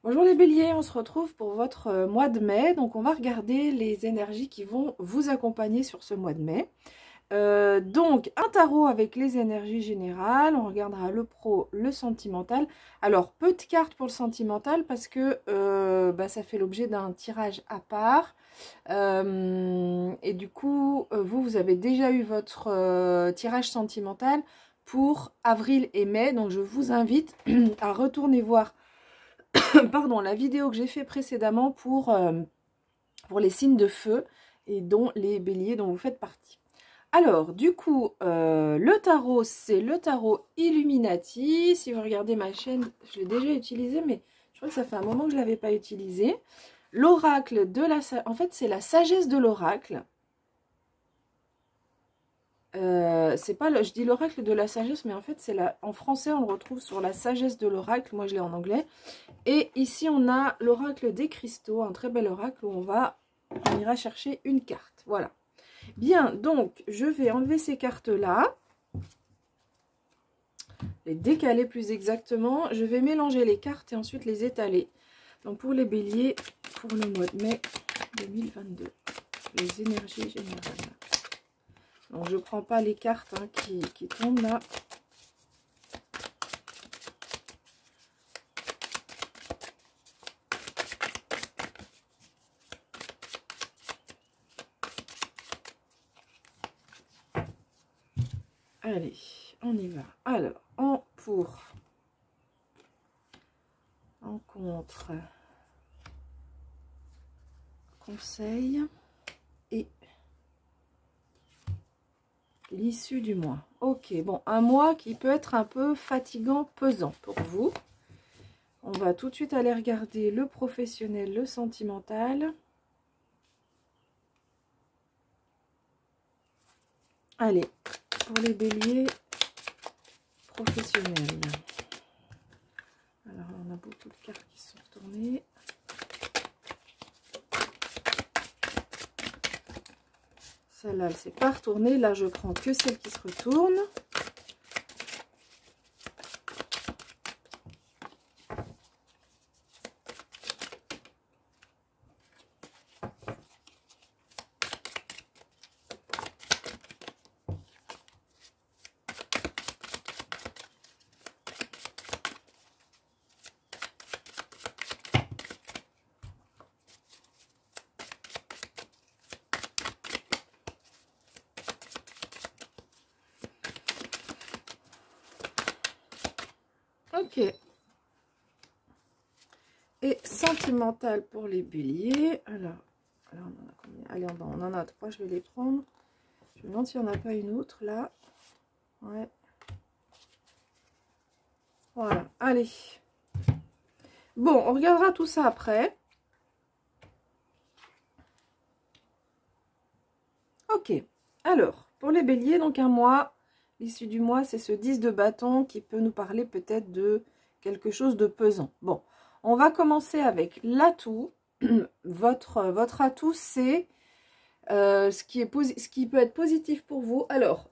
Bonjour les béliers, on se retrouve pour votre mois de mai. Donc on va regarder les énergies qui vont vous accompagner sur ce mois de mai. Donc un tarot avec les énergies générales, on regardera le pro, le sentimental. Alors peu de cartes pour le sentimental parce que ça fait l'objet d'un tirage à part. Et du coup, vous avez déjà eu votre tirage sentimental pour avril et mai. Donc je vous invite à retourner voir pardon, la vidéo que j'ai fait précédemment pour les signes de feu et dont les béliers dont vous faites partie. Alors, du coup, le tarot, c'est le tarot Illuminati. Si vous regardez ma chaîne, je l'ai déjà utilisé, mais je crois que ça fait un moment que je ne l'avais pas utilisé. L'oracle de la... En fait, c'est la sagesse de l'oracle. C'est pas je dis l'oracle de la sagesse, mais en fait, c'est en français, on le retrouve sur la sagesse de l'oracle. Moi, je l'ai en anglais. Et ici, on a l'oracle des cristaux, un très bel oracle où on ira chercher une carte. Voilà. Bien, donc, je vais enlever ces cartes-là. Les décaler plus exactement. Je vais mélanger les cartes et ensuite les étaler. Donc, pour les béliers, pour le mois de mai 2022, les énergies générales. Donc, je ne prends pas les cartes qui tombent là. Allez, on y va. Alors, pour en contre, conseil et l'issue du mois. Ok, bon, un mois qui peut être un peu fatigant, pesant pour vous. On va tout de suite aller regarder le professionnel, le sentimental. Allez, pour les béliers professionnels. Alors, on a beaucoup de cartes qui sont retournées. Celle-là, elle ne s'est pas retournée. Là, je prends que celle qui se retourne. Ok. Et sentimental pour les béliers. Alors on en a combien? Allez, on en a 3, je vais les prendre. Je me demande s'il n'y en a pas une autre là. Ouais. Voilà, allez. Bon, on regardera tout ça après. Ok. Alors, pour les béliers, donc un mois. L'issue du mois, c'est ce 10 de bâton qui peut nous parler peut-être de quelque chose de pesant. Bon, on va commencer avec l'atout. Votre atout, c'est ce qui peut être positif pour vous. Alors,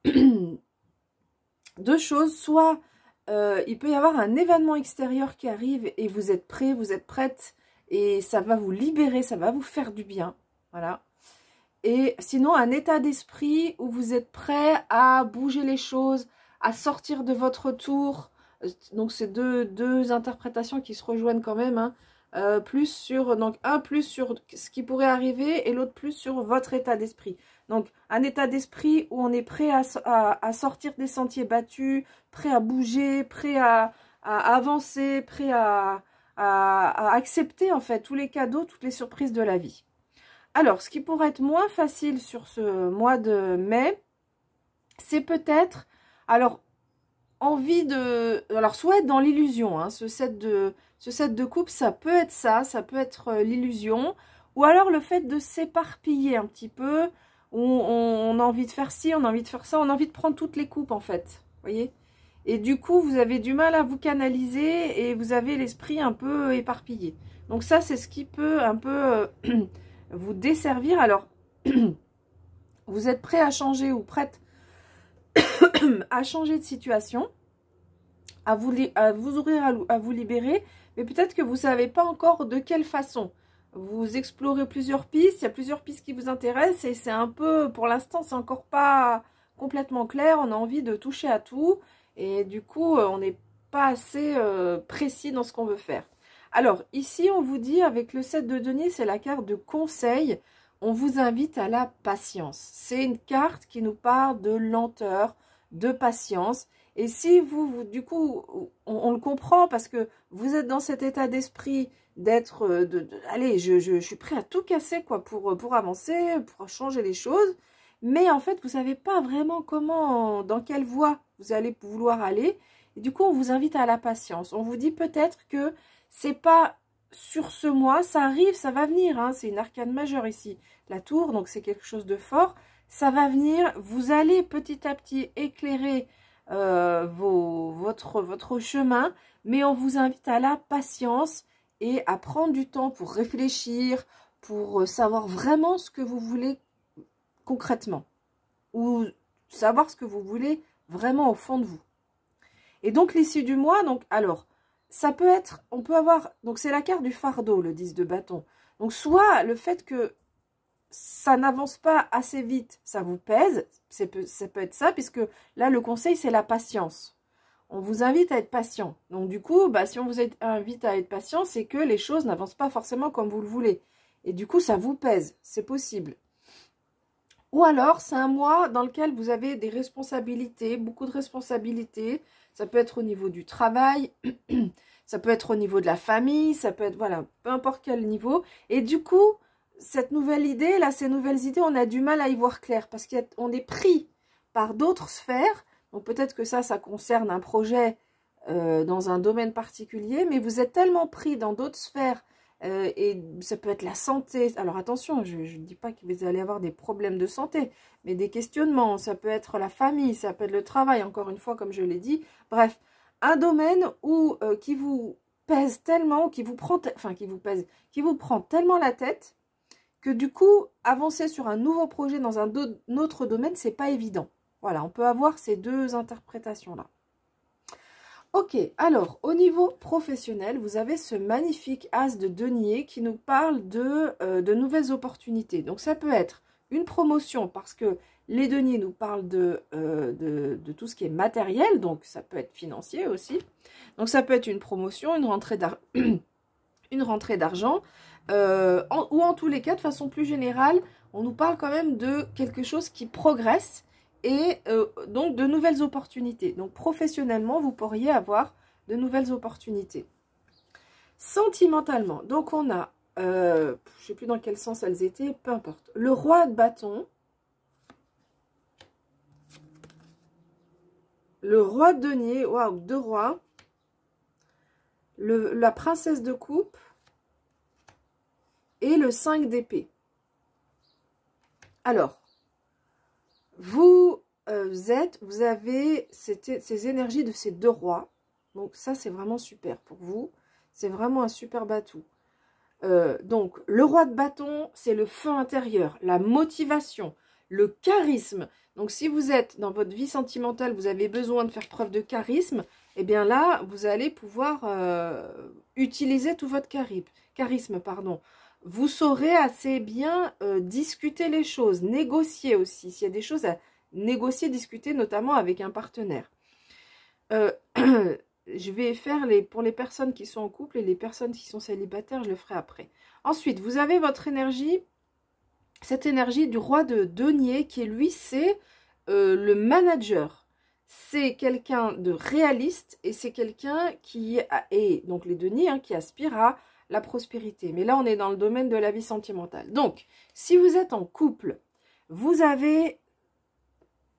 deux choses. Soit il peut y avoir un événement extérieur qui arrive et vous êtes prêt, vous êtes prête et ça va vous libérer, ça va vous faire du bien. Voilà. Et sinon, un état d'esprit où vous êtes prêt à bouger les choses, à sortir de votre tour. Donc, c'est deux interprétations qui se rejoignent quand même. Hein. Donc, un plus sur ce qui pourrait arriver et l'autre plus sur votre état d'esprit. Donc, un état d'esprit où on est prêt à sortir des sentiers battus, prêt à bouger, prêt à avancer, prêt à accepter en fait tous les cadeaux, toutes les surprises de la vie. Alors, ce qui pourrait être moins facile sur ce mois de mai, c'est peut-être, alors, envie de... Alors, soit être dans l'illusion, hein, ce set de coupe, ça peut être ça peut être l'illusion, ou alors le fait de s'éparpiller un petit peu, où on a envie de faire ci, on a envie de faire ça, on a envie de prendre toutes les coupes, en fait, vous voyez? Et du coup, vous avez du mal à vous canaliser et vous avez l'esprit un peu éparpillé. Donc ça, c'est ce qui peut un peu... vous desservir. Alors, vous êtes prêt à changer ou prête à changer de situation. à vous ouvrir, à vous libérer, mais peut-être que vous ne savez pas encore de quelle façon. Vous explorez plusieurs pistes, il y a plusieurs pistes qui vous intéressent et c'est un peu, pour l'instant, c'est encore pas complètement clair. On a envie de toucher à tout et du coup, on n'est pas assez précis dans ce qu'on veut faire. Alors, ici, on vous dit, avec le 7 de denier, c'est la carte de conseil. On vous invite à la patience. C'est une carte qui nous parle de lenteur, de patience. Et si vous du coup, on le comprend parce que vous êtes dans cet état d'esprit d'être, allez, je suis prêt à tout casser quoi pour avancer, pour changer les choses. Mais en fait, vous savez pas vraiment comment, dans quelle voie vous allez vouloir aller. Et du coup, on vous invite à la patience. On vous dit peut-être que c'est pas sur ce mois, ça arrive, ça va venir. Hein, c'est une arcane majeure ici, la tour, donc c'est quelque chose de fort. Ça va venir, vous allez petit à petit éclairer votre chemin, mais on vous invite à la patience et à prendre du temps pour réfléchir, pour savoir vraiment ce que vous voulez concrètement, ou savoir ce que vous voulez vraiment au fond de vous. Et donc l'issue du mois, donc alors, ça peut être, on peut avoir, donc c'est la carte du fardeau, le 10 de bâton. Donc soit le fait que ça n'avance pas assez vite, ça vous pèse, ça peut être ça, puisque là le conseil c'est la patience. On vous invite à être patient. Donc du coup, bah, si on vous invite à être patient, c'est que les choses n'avancent pas forcément comme vous le voulez. Et du coup, ça vous pèse, c'est possible. Ou alors, c'est un mois dans lequel vous avez des responsabilités, beaucoup de responsabilités. Ça peut être au niveau du travail, ça peut être au niveau de la famille, ça peut être, voilà, peu importe quel niveau. Et du coup, cette nouvelle idée, là, ces nouvelles idées, on a du mal à y voir clair parce qu'on est pris par d'autres sphères. Donc peut-être que ça concerne un projet dans un domaine particulier, mais vous êtes tellement pris dans d'autres sphères et ça peut être la santé. Alors attention, je ne dis pas que vous allez avoir des problèmes de santé, mais des questionnements. Ça peut être la famille, ça peut être le travail, encore une fois, comme je l'ai dit. Bref, un domaine où qui vous pèse tellement, qui vous prend tellement la tête que du coup, avancer sur un nouveau projet dans un autre domaine, c'est pas évident. Voilà, on peut avoir ces deux interprétations-là. Ok, alors, au niveau professionnel, vous avez ce magnifique as de denier qui nous parle de nouvelles opportunités. Donc, ça peut être une promotion parce que les deniers nous parlent de tout ce qui est matériel, donc ça peut être financier aussi. Donc, ça peut être une promotion, une rentrée d'argent, ou en tous les cas, de façon plus générale, on nous parle quand même de quelque chose qui progresse et donc de nouvelles opportunités. Donc professionnellement, vous pourriez avoir de nouvelles opportunités. Sentimentalement, donc on a, je ne sais plus dans quel sens elles étaient, peu importe. Le roi de bâton, le roi de denier, waouh, deux rois, la princesse de coupe, et le 5 d'épée. Alors, vous avez ces énergies de ces deux rois. Donc ça, c'est vraiment super pour vous. C'est vraiment un super atout. Donc, le roi de bâton, c'est le feu intérieur, la motivation, le charisme. Donc, si vous êtes dans votre vie sentimentale, vous avez besoin de faire preuve de charisme, eh bien là, vous allez pouvoir utiliser tout votre charisme. Vous saurez assez bien discuter les choses, négocier aussi. S'il y a des choses à négocier, discuter, notamment avec un partenaire. Je vais faire pour les personnes qui sont en couple et les personnes qui sont célibataires, je le ferai après. Ensuite, vous avez votre énergie, cette énergie du roi de denier qui, lui, c'est le manager. C'est quelqu'un de réaliste et c'est quelqu'un qui est, donc les deniers, hein, qui aspire à la prospérité. Mais là, on est dans le domaine de la vie sentimentale. Donc, si vous êtes en couple, vous avez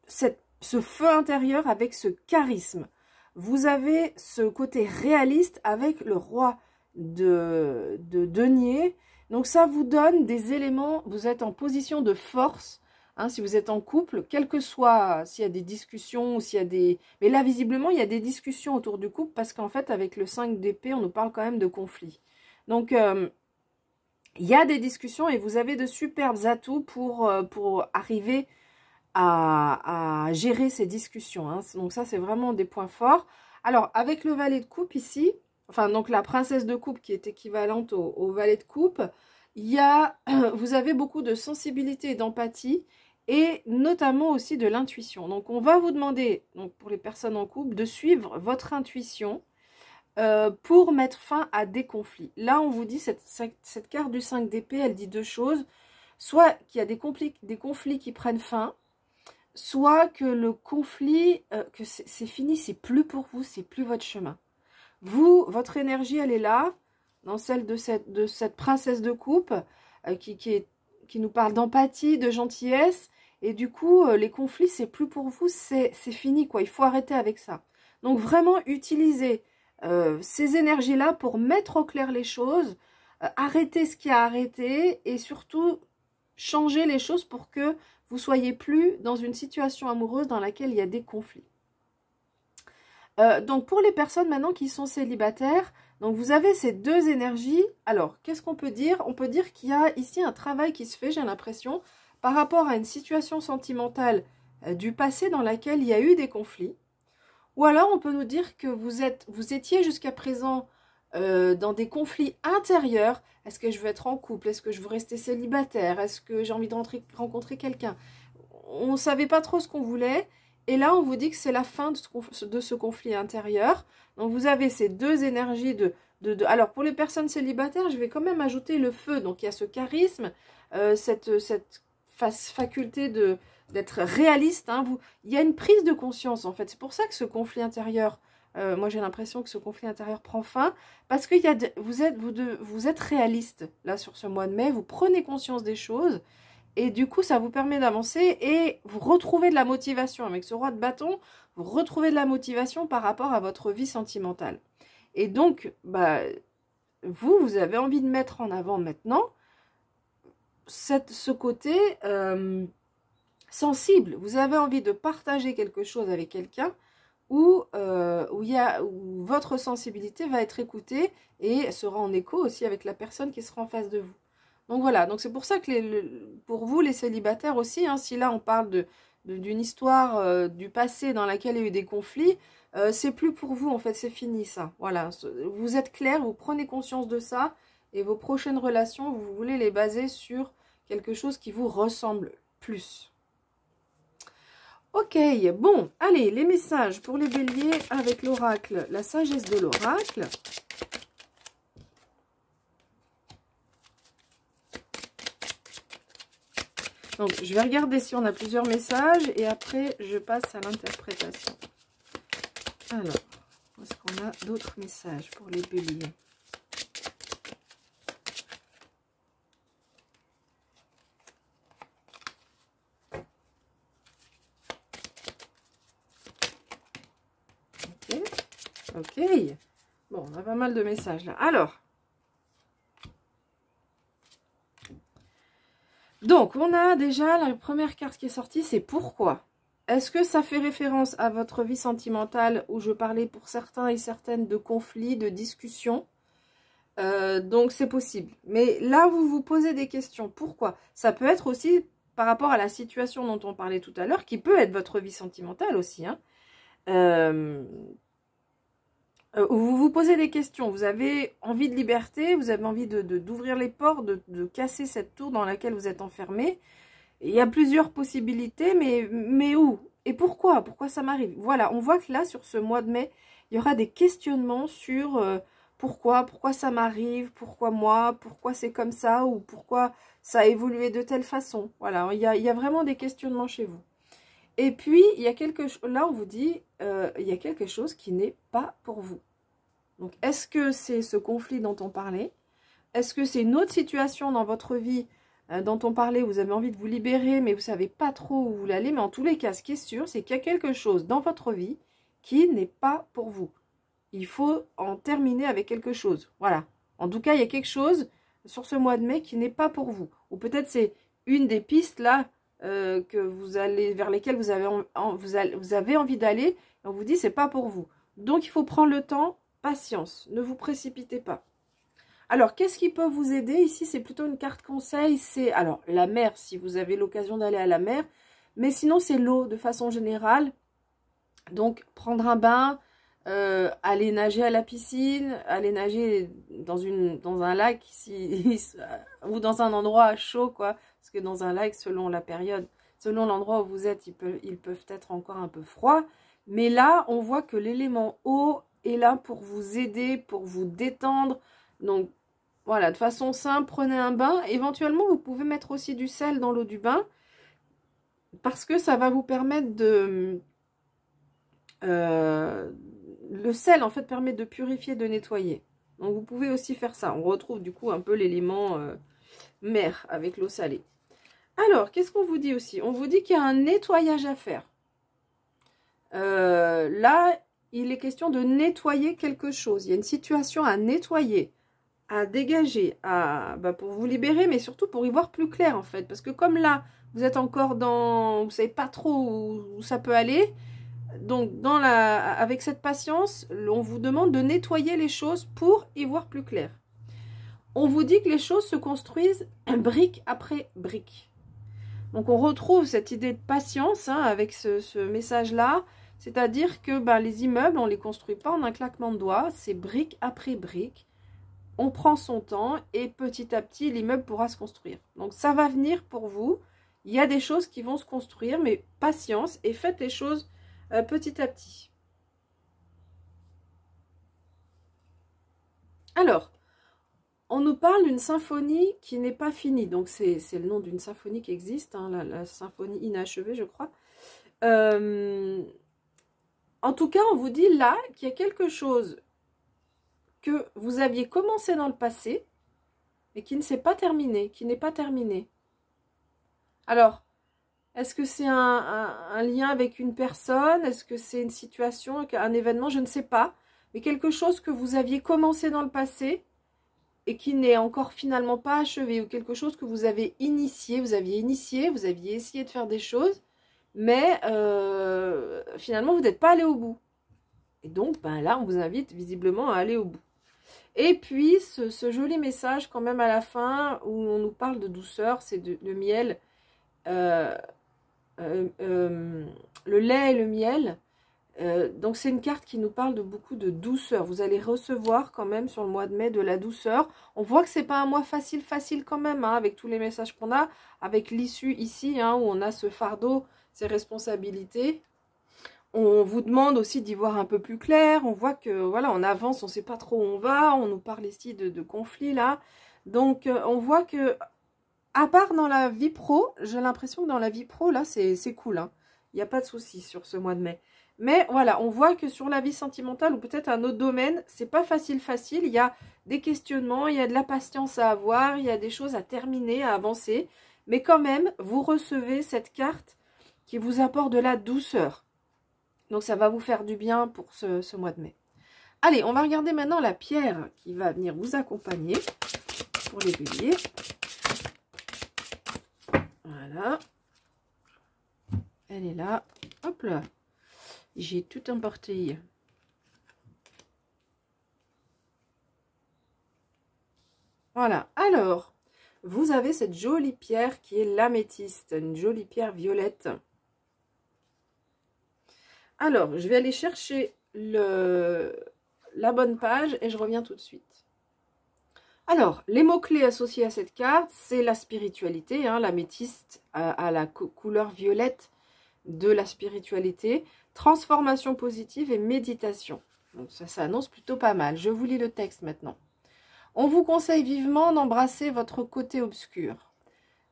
ce feu intérieur avec ce charisme. Vous avez ce côté réaliste avec le roi de denier. Donc, ça vous donne des éléments, vous êtes en position de force. Hein, si vous êtes en couple, quel que soit s'il y a des discussions, ou s'il y a des... Mais là, visiblement, il y a des discussions autour du couple parce qu'en fait, avec le 5 d'épée, on nous parle quand même de conflit. Donc, il y a des discussions et vous avez de superbes atouts pour arriver à gérer ces discussions. Hein. Donc ça, c'est vraiment des points forts. Alors, avec le valet de coupe ici, enfin, donc la princesse de coupe qui est équivalente au valet de coupe, vous avez beaucoup de sensibilité et d'empathie, et notamment aussi de l'intuition. Donc, on va vous demander, donc pour les personnes en couple, de suivre votre intuition pour mettre fin à des conflits. Là, on vous dit, cette carte du 5 d'épée, elle dit deux choses. Soit qu'il y a des conflits qui prennent fin, soit que le conflit, que c'est fini, c'est plus pour vous, c'est plus votre chemin. Vous, votre énergie, elle est là, dans celle de cette princesse de coupe, qui nous parle d'empathie, de gentillesse, et du coup, les conflits, c'est plus pour vous, c'est fini, quoi. Il faut arrêter avec ça. Donc, vraiment, utilisez ces énergies-là pour mettre au clair les choses, arrêter ce qui a arrêté, et surtout, changer les choses pour que vous soyez plus dans une situation amoureuse dans laquelle il y a des conflits. Donc, pour les personnes maintenant qui sont célibataires, donc vous avez ces deux énergies. Alors, qu'est-ce qu'on peut dire? On peut dire qu'il y a ici un travail qui se fait, j'ai l'impression, par rapport à une situation sentimentale du passé dans laquelle il y a eu des conflits. Ou alors, on peut nous dire que vous étiez jusqu'à présent dans des conflits intérieurs. Est-ce que je veux être en couple? Est-ce que je veux rester célibataire? Est-ce que j'ai envie de rencontrer quelqu'un? On ne savait pas trop ce qu'on voulait. Et là, on vous dit que c'est la fin de ce conflit intérieur. Donc, vous avez ces deux énergies Alors, pour les personnes célibataires, je vais quand même ajouter le feu. Donc, il y a ce charisme, cette faculté d'être réaliste. Hein. Il y a une prise de conscience, en fait. C'est pour ça que ce conflit intérieur, moi, j'ai l'impression que ce conflit intérieur prend fin. Parce que vous êtes réaliste, là, sur ce mois de mai. Vous prenez conscience des choses. Et du coup, ça vous permet d'avancer et vous retrouvez de la motivation. Avec ce roi de bâton, vous retrouvez de la motivation par rapport à votre vie sentimentale. Et donc, bah, vous avez envie de mettre en avant maintenant ce côté sensible. Vous avez envie de partager quelque chose avec quelqu'un où votre sensibilité va être écoutée et sera en écho aussi avec la personne qui sera en face de vous. Donc voilà, donc c'est pour ça que pour vous, les célibataires aussi, hein, si là on parle d'une histoire du passé dans laquelle il y a eu des conflits, c'est plus pour vous en fait, c'est fini ça. Voilà, vous êtes clair, vous prenez conscience de ça et vos prochaines relations, vous voulez les baser sur quelque chose qui vous ressemble plus. Ok, bon, allez, les messages pour les béliers avec l'oracle, la sagesse de l'oracle. Donc, je vais regarder si on a plusieurs messages et après, je passe à l'interprétation. Alors, est-ce qu'on a d'autres messages pour les béliers? Ok. Bon, on a pas mal de messages là. Alors. Donc, on a déjà la première carte qui est sortie, c'est pourquoi. Est-ce que ça fait référence à votre vie sentimentale où je parlais pour certains et certaines de conflits, de discussions? Donc, c'est possible. Mais là, vous vous posez des questions. Pourquoi? Ça peut être aussi par rapport à la situation dont on parlait tout à l'heure, qui peut être votre vie sentimentale aussi. Hein. Vous vous posez des questions, vous avez envie de liberté, vous avez envie d'ouvrir les portes, de casser cette tour dans laquelle vous êtes enfermé. Il y a plusieurs possibilités, mais où? Et pourquoi? Pourquoi ça m'arrive? Voilà, on voit que là, sur ce mois de mai, il y aura des questionnements sur pourquoi ça m'arrive, pourquoi moi, pourquoi c'est comme ça, ou pourquoi ça a évolué de telle façon. Voilà, il y a vraiment des questionnements chez vous. Et puis, il y a là, on vous dit, il y a quelque chose qui n'est pas pour vous. Donc, est-ce que c'est ce conflit dont on parlait? Est-ce que c'est une autre situation dans votre vie dont on parlait, vous avez envie de vous libérer, mais vous ne savez pas trop où vous voulez aller? Mais en tous les cas, ce qui est sûr, c'est qu'il y a quelque chose dans votre vie qui n'est pas pour vous. Il faut en terminer avec quelque chose. Voilà. En tout cas, il y a quelque chose sur ce mois de mai qui n'est pas pour vous. Ou peut-être c'est une des pistes là, vers lesquelles vous avez envie d'aller, on vous dit c'est pas pour vous. Donc il faut prendre le temps, patience, ne vous précipitez pas. Alors qu'est-ce qui peut vous aider ici? C'est plutôt une carte conseil, c'est alors la mer si vous avez l'occasion d'aller à la mer, mais sinon c'est l'eau de façon générale. Donc prendre un bain, aller nager à la piscine, aller nager dans un lac ou dans un endroit chaud, quoi. Parce que dans un lac, selon la période, selon l'endroit où vous êtes, ils peuvent être encore un peu froids. Mais là, on voit que l'élément eau est là pour vous aider, pour vous détendre. Donc, voilà, de façon simple, prenez un bain. Éventuellement, vous pouvez mettre aussi du sel dans l'eau du bain. Parce que ça va vous permettre de... le sel, en fait, permet de purifier, de nettoyer. Donc, vous pouvez aussi faire ça. On retrouve, du coup, un peu l'élément mer avec l'eau salée. Alors, qu'est-ce qu'on vous dit aussi? On vous dit qu'il y a un nettoyage à faire. Là, il est question de nettoyer quelque chose. Il y a une situation à nettoyer, à dégager, pour vous libérer, mais surtout pour y voir plus clair, en fait. Parce que comme là, vous êtes encore dans... Vous ne savez pas trop où ça peut aller. Donc, avec cette patience, on vous demande de nettoyer les choses pour y voir plus clair. On vous dit que les choses se construisent brique après brique. Donc, on retrouve cette idée de patience avec ce message-là. C'est-à-dire que les immeubles, on ne les construit pas en un claquement de doigts. C'est brique après brique. On prend son temps et petit à petit, l'immeuble pourra se construire. Donc, ça va venir pour vous. Il y a des choses qui vont se construire, mais patience et faites les choses petit à petit. Alors, on nous parle d'une symphonie qui n'est pas finie. Donc, c'est le nom d'une symphonie qui existe, la symphonie inachevée, je crois. En tout cas, on vous dit là qu'il y a quelque chose que vous aviez commencé dans le passé, mais qui ne s'est pas terminé, qui n'est pas terminé. Alors, est-ce que c'est un lien avec une personne? Est-ce que c'est une situation, un événement? Je ne sais pas. Mais quelque chose que vous aviez commencé dans le passé et qui n'est encore finalement pas achevé. Ou quelque chose que vous avez initié, vous aviez essayé de faire des choses. Mais finalement, vous n'êtes pas allé au bout. Et donc, là, on vous invite visiblement à aller au bout. Et puis, ce joli message quand même à la fin, où on nous parle de douceur, c'est le miel, le lait et le miel. Donc, c'est une carte qui nous parle de beaucoup de douceur. Vous allez recevoir quand même sur le mois de mai de la douceur. On voit que c'est pas un mois facile quand même, avec tous les messages qu'on a, avec l'issue ici, où on a ce fardeau, ces responsabilités. On vous demande aussi d'y voir un peu plus clair. On voit que, voilà, on avance, on ne sait pas trop où on va. On nous parle ici de conflits, là. Donc, on voit que, à part dans la vie pro, j'ai l'impression que dans la vie pro, là, c'est cool. Il n'y a pas de souci sur ce mois de mai. Mais voilà, on voit que sur la vie sentimentale ou peut-être un autre domaine, c'est pas facile. Il y a des questionnements, il y a de la patience à avoir, il y a des choses à terminer, à avancer. Mais quand même, vous recevez cette carte qui vous apporte de la douceur. Donc, ça va vous faire du bien pour ce mois de mai. Allez, on va regarder maintenant la pierre qui va venir vous accompagner pour les béliers. Voilà. Elle est là. Hop là. J'ai tout emporté. Voilà. Alors, vous avez cette jolie pierre qui est l'améthyste. Une jolie pierre violette. Alors, je vais aller chercher la bonne page et je reviens tout de suite. Alors, les mots-clés associés à cette carte, c'est la spiritualité. L'améthyste à la couleur violette de la spiritualité. Transformation positive et méditation. Donc ça annonce plutôt pas mal. Je vous lis le texte maintenant. On vous conseille vivement d'embrasser votre côté obscur.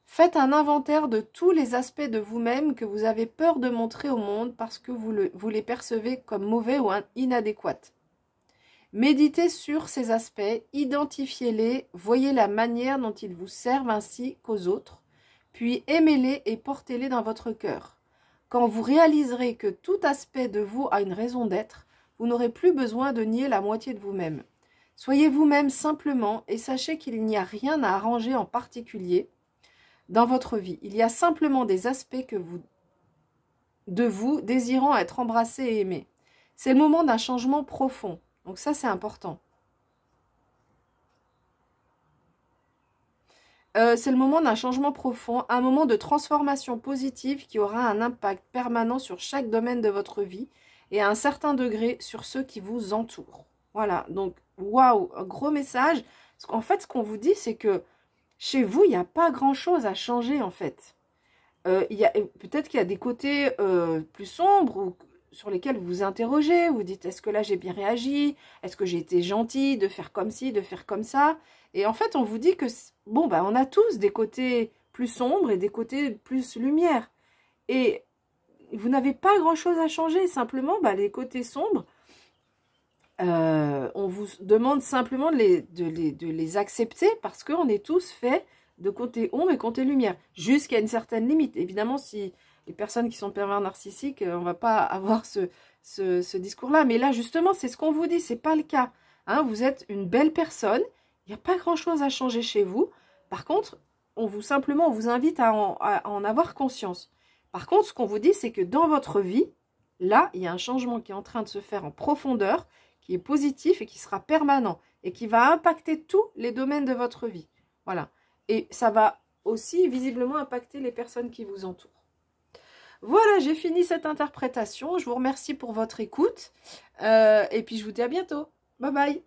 Faites un inventaire de tous les aspects de vous-même que vous avez peur de montrer au monde parce que vous les percevez comme mauvais ou inadéquats. Méditez sur ces aspects, identifiez-les, voyez la manière dont ils vous servent ainsi qu'aux autres, puis aimez-les et portez-les dans votre cœur. Quand vous réaliserez que tout aspect de vous a une raison d'être, vous n'aurez plus besoin de nier la moitié de vous-même. Soyez vous-même simplement et sachez qu'il n'y a rien à arranger en particulier dans votre vie. Il y a simplement des aspects de vous désirant être embrassés et aimés. C'est le moment d'un changement profond. Donc ça, c'est important. C'est le moment d'un changement profond, un moment de transformation positive qui aura un impact permanent sur chaque domaine de votre vie et à un certain degré sur ceux qui vous entourent. Voilà, donc, waouh, un gros message. En fait, ce qu'on vous dit, c'est que chez vous, il n'y a pas grand-chose à changer, en fait. Peut-être qu'il y a des côtés plus sombres ou sur lesquels vous vous interrogez, vous dites, est-ce que là j'ai bien réagi? Est-ce que j'ai été gentille de faire comme ci, de faire comme ça? Et en fait, on vous dit que, bon, bah, on a tous des côtés plus sombres et des côtés plus lumière. Et vous n'avez pas grand-chose à changer, simplement, bah, les côtés sombres, on vous demande simplement de les accepter parce qu'on est tous faits de côté ombre et côté lumière, jusqu'à une certaine limite. Évidemment, si les personnes qui sont pervers narcissiques, on ne va pas avoir ce discours-là. Mais là, justement, c'est ce qu'on vous dit, c'est pas le cas. Hein, vous êtes une belle personne, il n'y a pas grand-chose à changer chez vous. Par contre, on vous invite à en avoir conscience. Par contre, ce qu'on vous dit, c'est que dans votre vie, là, il y a un changement qui est en train de se faire en profondeur, qui est positif et qui sera permanent et qui va impacter tous les domaines de votre vie. Voilà. Et ça va aussi visiblement impacter les personnes qui vous entourent. Voilà, j'ai fini cette interprétation. Je vous remercie pour votre écoute. Et puis, je vous dis à bientôt. Bye bye.